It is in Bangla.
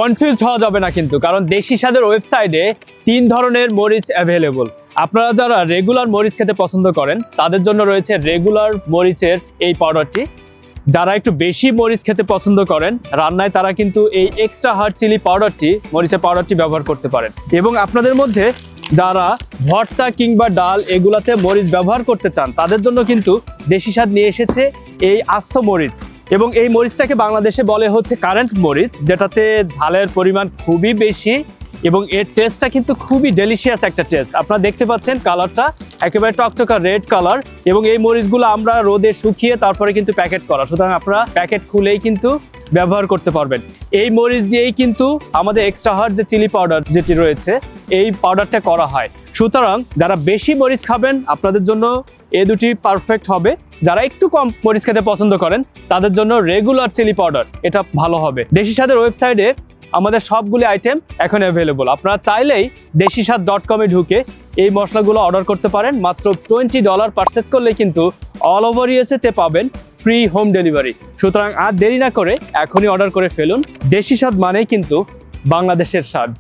কনফিউজড হওয়া যাবে না কিন্তু, কারণ দেশি স্বাদের ওয়েবসাইটে 3 ধরনের মরিচ অ্যাভেলেবল। আপনারা যারা রেগুলার মরিচ খেতে পছন্দ করেন তাদের জন্য রয়েছে রেগুলার মরিচের এই পাউডারটি। যারা একটু বেশি মরিচ খেতে পছন্দ করেন রান্নায়, তারা কিন্তু এই এক্সট্রা হার্ড চিলি পাউডারটি, মরিচের পাউডারটি ব্যবহার করতে পারেন। এবং আপনাদের মধ্যে যারা ভর্তা কিংবা ডাল এগুলাতে মরিচ ব্যবহার করতে চান তাদের জন্য কিন্তু দেশি স্বাদ নিয়ে এসেছে এই আস্ত মরিচ। এবং এই মরিচটাকে বাংলাদেশে বলে হচ্ছে কারেন্ট মরিচ, যেটাতে ঝালের পরিমাণ খুবই বেশি এবং এর টেস্টটা কিন্তু খুবই ডেলিশিয়াস একটা টেস্ট। আপনারা দেখতে পাচ্ছেন কালারটা একেবারে টকটকা রেড কালার। এবং এই মরিচগুলো আমরা রোদে শুকিয়ে তারপরে কিন্তু প্যাকেট করা, সুতরাং আপনারা প্যাকেট খুলেই কিন্তু ব্যবহার করতে পারবেন। এই মরিচ দিয়েই কিন্তু আমাদের এক্সট্রা হার্ড যে চিলি পাউডার যেটি রয়েছে এই পাউডারটা করা হয়। সুতরাং যারা বেশি মরিচ খাবেন আপনাদের জন্য এই দুটি পারফেক্ট হবে। যারা একটু কম মরিচ খেতে পছন্দ করেন তাদের জন্য রেগুলার চিলি পাউডার এটা ভালো হবে। দেশি স্বাদের ওয়েবসাইটে আমাদের সবগুলি আইটেম এখন অ্যাভেলেবল। আপনারা চাইলেই desiswad.com-এ ঢুকে এই মশলাগুলো অর্ডার করতে পারেন। মাত্র $20 পারচেজ করলে কিন্তু অল ওভার ইউএসএ-তে পাবেন ফ্রি হোম ডেলিভারি। সুতরাং আর দেরি না করে এখনই অর্ডার করে ফেলুন। দেশি স্বাদ মানেই কিন্তু বাংলাদেশের স্বাদ।